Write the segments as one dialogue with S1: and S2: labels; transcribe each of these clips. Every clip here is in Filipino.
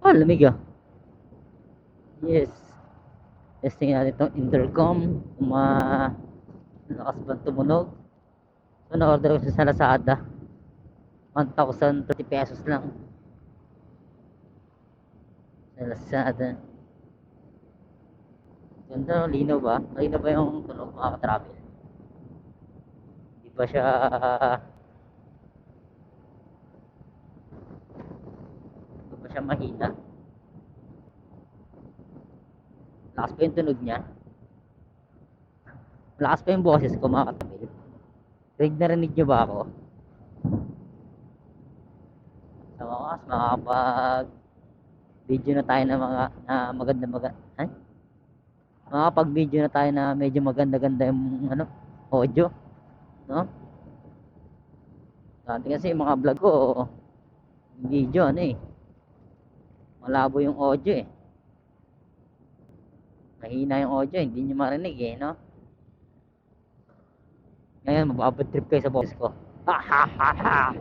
S1: Ah, lamig ah. Yes. Testing natin itong intercom. Kung malakas ba tumunog. So, na-order ko siya sa Lazada. 1,030 pesos lang. Sa Lazada. Ganda, linaw ba? Linaw ba yung tunog mga ka-travel? Di ba siya, di ba siya mahina? Lakas pa yung tunog niya. Malakas pa yung boses ko mga ka-travel. Narinig niyo ba ako? Sa wakas, makakapag video na tayo ng mga maganda ay? Makakapag video na tayo na medyo maganda-ganda yung ano, audio, no? Dati kasi yung mga vlog ko, video ano eh, malabo yung audio eh. Mahina yung audio, hindi nyo marinig eh, no? Ngayon, mababad trip kayo sa boses ko. Ha ha ha ha!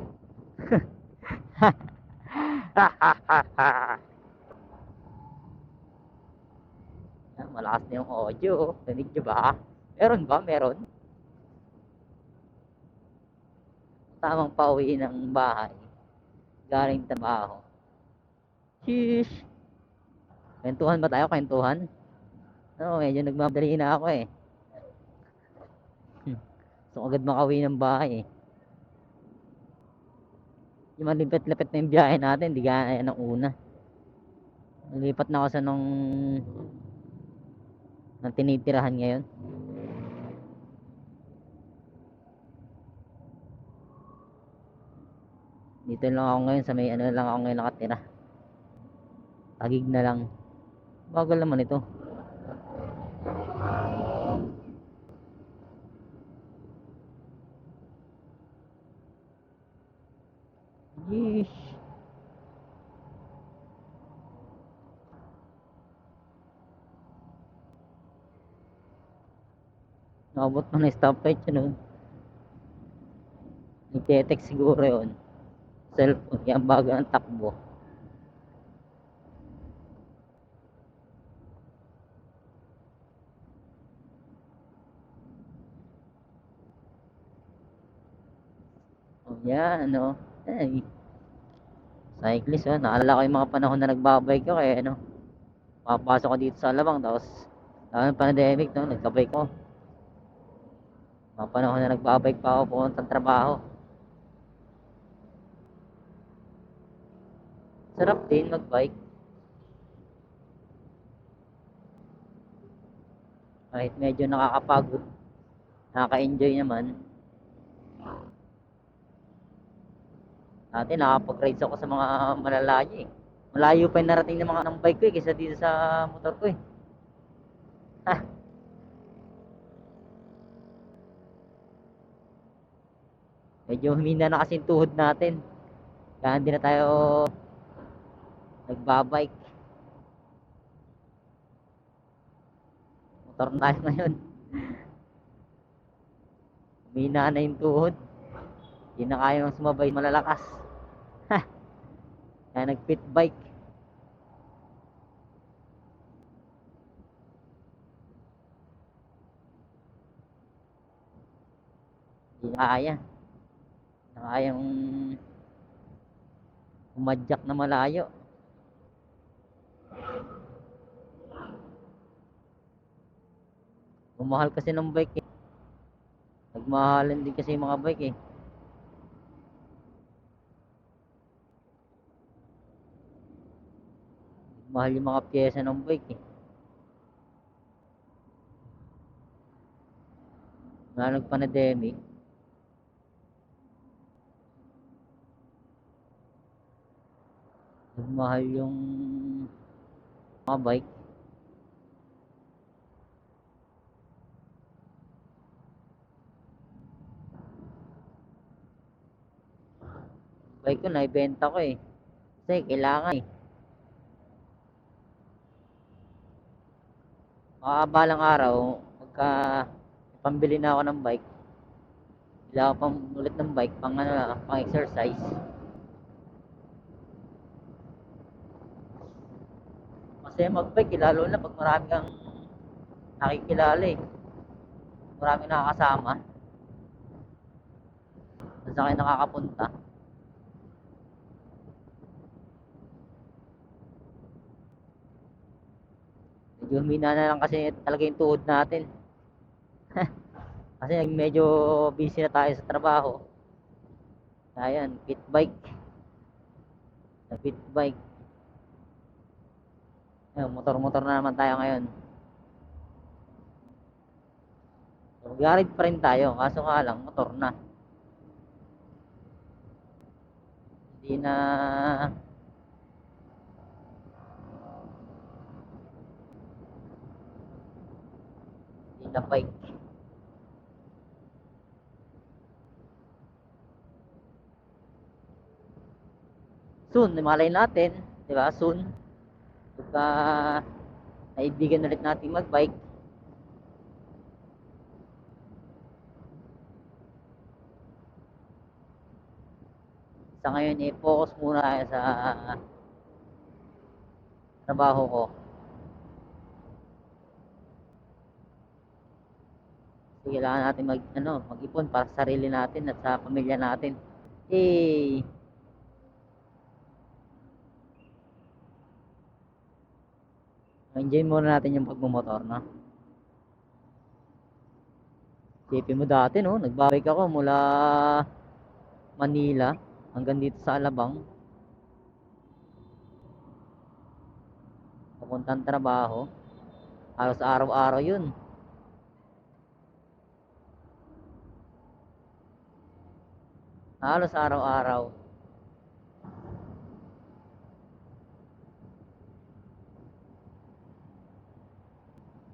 S1: Ha ha ha ha! Malakas na yung audio. Rinig nyo ba? Meron ba? Meron. Tamang pauwi ng bahay. Galing trabaho. Sheesh! Kwentuhan ba tayo? Kwentuhan? Oo, medyo nagmamadali na ako eh. So, agad makauwi ng bahay eh. Yung malipit-lipit na yung biyahe natin, di gaya ng una. Nalipat na ako sa nang tinitirahan ngayon. Dito lang ako ngayon sa may ano lang ako ngayon nakatira. Tagig na lang. Bagal naman ito. Yeesh. Nakabot mo na yung stoplight yun. Oh. Nagte-text siguro yun. Cellphone. Yan bago ng takbo. Oh, yan, ano. Ay. Cyclist, oh. Naalala ko yung mga panahon na nagbabike ko. Kaya, ano. Papasok ko dito sa Alabang. Tapos, dahil pandemic, no. Nagkabike ko. Mga panahon na nagbabike pa ako puntang trabaho. Sarap din magbike. Kahit medyo nakakapagod. Nakaka-enjoy naman. Dati nakapag-rides ako sa mga malalayo eh. Malayo pa yung narating ng mga ng bike ko eh, kaysa dito sa motor ko eh. Ha, medyo humina na kasi yung tuhod natin. Kaya hindi na tayo nagbabike. Motor na tayo ngayon. Humina na yung tuhod. Hindi na kaya ng sumabay malalakas. Ha, kaya nag-pit bike. Hindi na kaya. Hindi na kayang umadyak na malayo. Umahal kasi ng bike eh. Nagmahalan din kasi yung mga bike eh. Mahal yung mga pyesa ng bike eh. Na nag-pandemic, nagmahal yung mga bike. Bike ko naibenta ko eh. Kasi kailangan eh. Makabalang araw, pagka pambili na ako ng bike, kailangan pang ulit ng bike, pang ano lang, pang exercise. Kasi mag-bike, lalo na pag marami kang nakikilala eh. Marami nakakasama. Saan kayo nakakapunta. Medyo humina na lang kasi talaga yung tuhod natin. Kasi medyo busy na tayo sa trabaho. Ayan, pit bike. Sa pit bike. Ayun, motor-motor na naman tayo ngayon. So, mag-ride pa rin tayo, kaso nga lang, motor na. Hindi na hindi na bike. Soon, malay natin, di ba? Soon, pagka naibigan ulit natin mag-bike, sa ngayon i-focus muna tayo sa trabaho ko. Kasi kailangan natin mag-ipon para sa sarili natin at sa pamilya natin. Eh, enjoy muna natin yung pagmumotor, no? Isipin mo dati, no? Nagbabike ako mula Manila hanggang dito sa Alabang. Papuntang trabaho. Halos araw-araw yun. Halos araw-araw.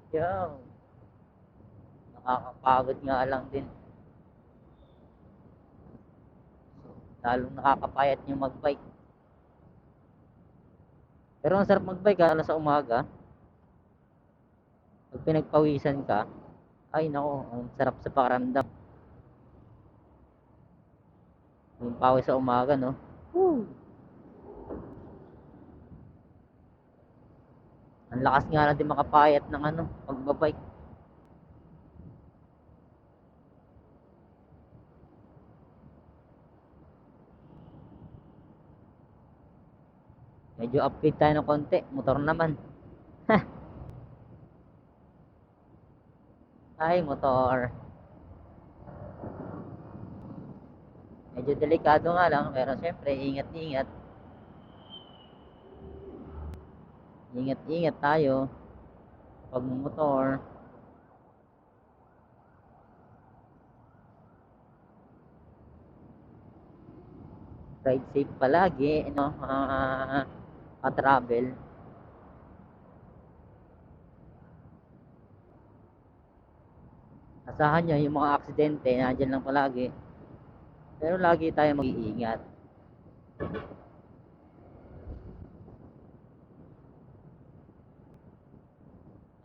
S1: Yo, nakakapagod nga lang din. Lalong nakakapayat yung magbike. Pero ang sarap magbike lalo sa umaga. Pag pinagpawisan ka, ay nako, ang sarap sa pakiramdam. Yung pawis sa umaga, no? Woo! Ang lakas nga lang din makapayat ng pagbabike. Medyo upgrade tayo ng konti. Motor naman. Ay, motor. Medyo delikado nga lang, pero syempre, ingat-ingat. Ingat-ingat tayo pag motor. Ride safe palagi, travel. Asahan nyo yung mga aksidente, nandiyan lang palagi. Pero lagi tayo mag-iingat.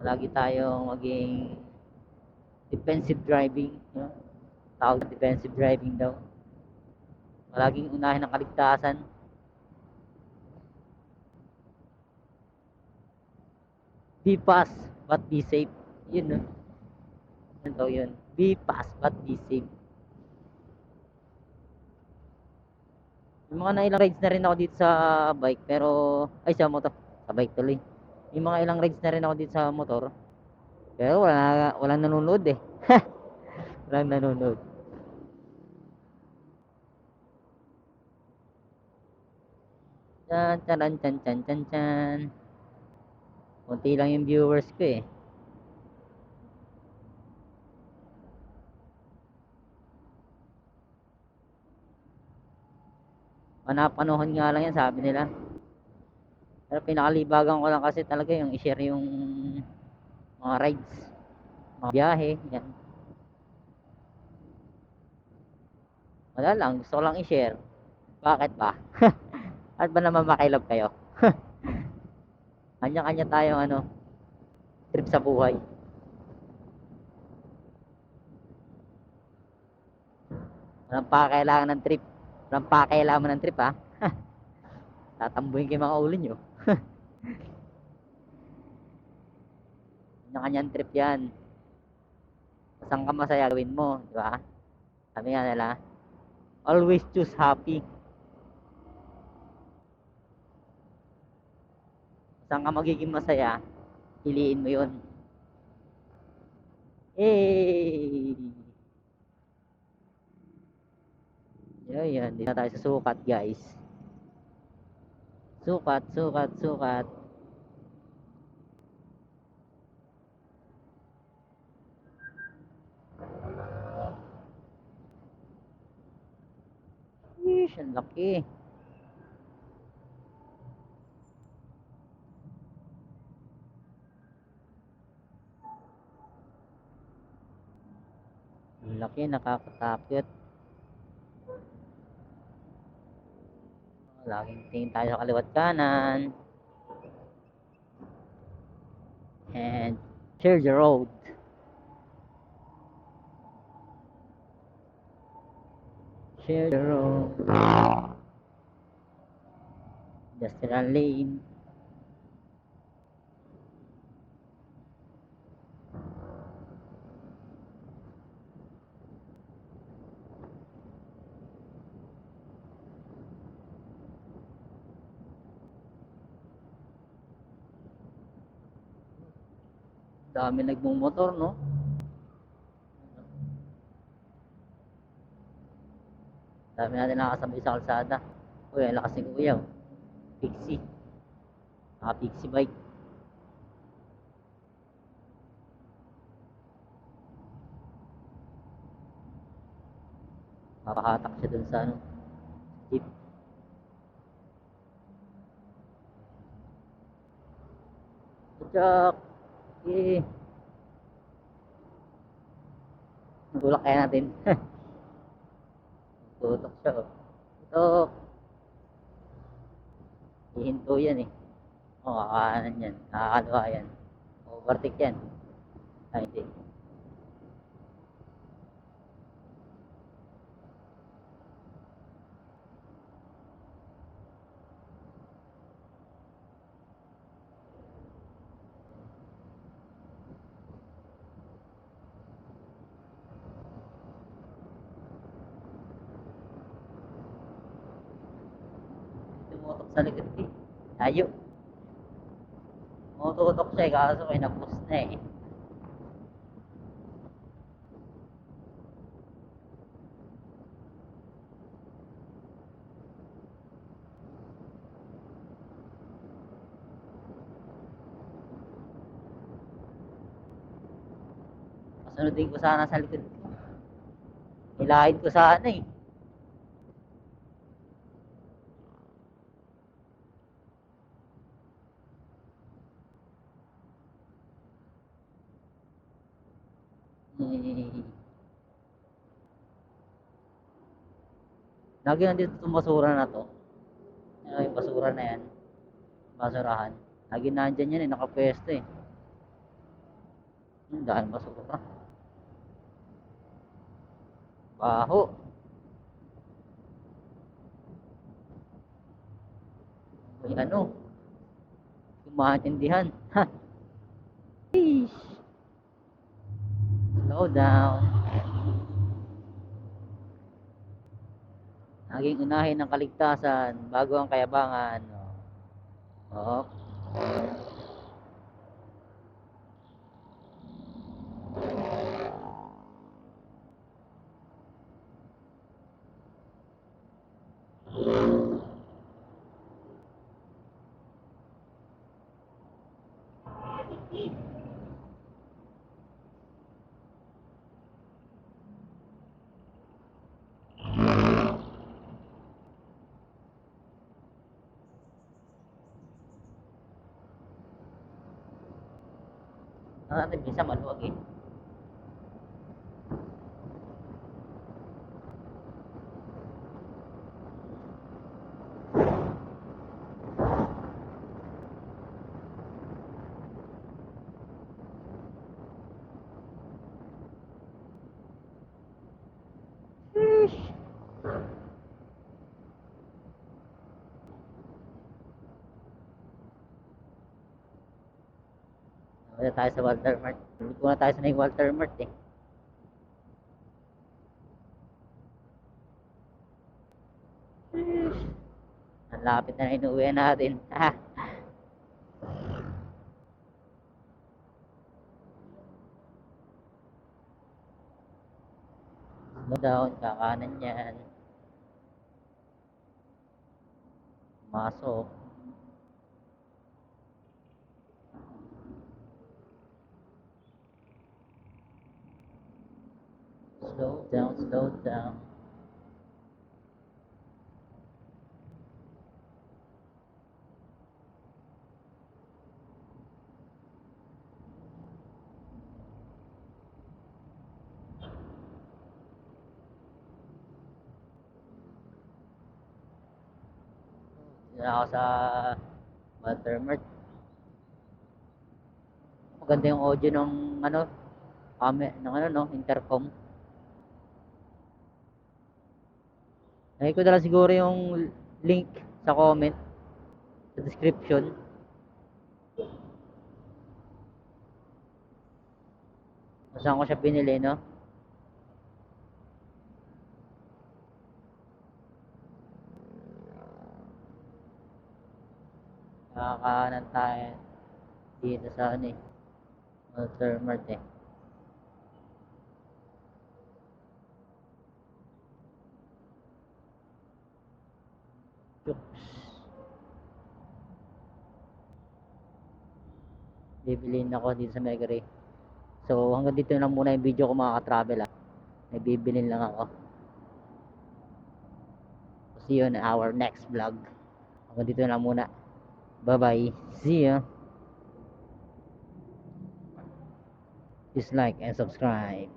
S1: Lagi tayong maging defensive driving, no? Tawag defensive driving daw. Palaging unahin ang kaligtasan. Be fast, but be safe. Yun, no? Ano daw yun? Be fast, but be safe. Yung mga nailang rides na rin ako dito sa bike, pero, ay sa motor, sa bike tuloy. Yung mga ilang rides na rin ako dito sa motor, pero walang nanonood eh. Walang nanonood. Chan, chan, chan, chan, chan, chan. Kunti lang yung viewers ko eh. Panapanuhan nga lang yan, sabi nila. Pero pinakalibagan ko lang kasi talaga yung i-share yung mga rides, mga biyahe, yan. Wala lang, gusto ko lang i-share. Bakit ba? At ba naman makilab kayo? Kanya-kanya tayong trip sa buhay. Walang pakailangan ng trip. Walang pakailangan ng trip ha. Tatambuhin kayo mga ulo nyo. Kanya-kanyang trip yan. Saan ka masaya gawin mo, di ba? Sabi nga nila, always choose happy. Saan ka magiging masaya, piliin mo yun. Hey! Yan, di na tayo sa sukat, guys. Sukat, sukat, sukat. Ish, ang laki. Ang laki, nakakatakot. Laging tingin tayo sa kaliwat kanan. And share the road. Share the road. Industrial lane. Dami nagmumotor, no? Dami natin nakasabay sa kalsada. Uy, ang lakas ni Kuya. Oh. Pixie. Naka-Pixie bike. Makahatak siya dun sa ano, jeep. Tchak! Eh. Nagulak kaya natin. Tutok siya, oh. Tutok! Hihinto yan eh. Oo, kakanan yan. Nakakalawa yan. Overtake yan. Ay, hindi. Tumutok sa likod eh. Tayo. Tumututok siya eh, kaso may na-post na eh. Kasunodin ko sana sa likod. Nilahid ko sana eh. Eh, lagi nandito itong basura na to. Yung basura na yan. Basurahan. Lagi nandyan yan eh, nakapwesto eh. Dahil basura. Baho. Uy, ano? Yung maintindihan. Ha! Sheesh! Slow down. Naging unahin ng kaligtasan bago ang kayabangan. Oo. Ang natin minsan maluwag eh. Sheesh! Punta tayo sa Walter Mart. Hindi ko na tayo sa may Walter Mart eh. Ang lapit na inuwi natin. Slow down, kakanan yan. Masok. Slow down, slow down. Dito na ako sa Walter Mart. Maganda yung audio ng ano, ng ano no, intercom. Lagay ko na lang siguro yung link sa comment, sa description. Kung saan ko siya pinili, no? Nakakanan tayo dito sa ano eh, Walter Mart eh. Yuks. Bibiliin ako dito sa Megare. So hanggang dito lang muna yung video ko mga ka-travel ah. May bibilin lang ako. See you on our next vlog. Hanggang dito lang muna. Bye bye. See ya. Please like and subscribe.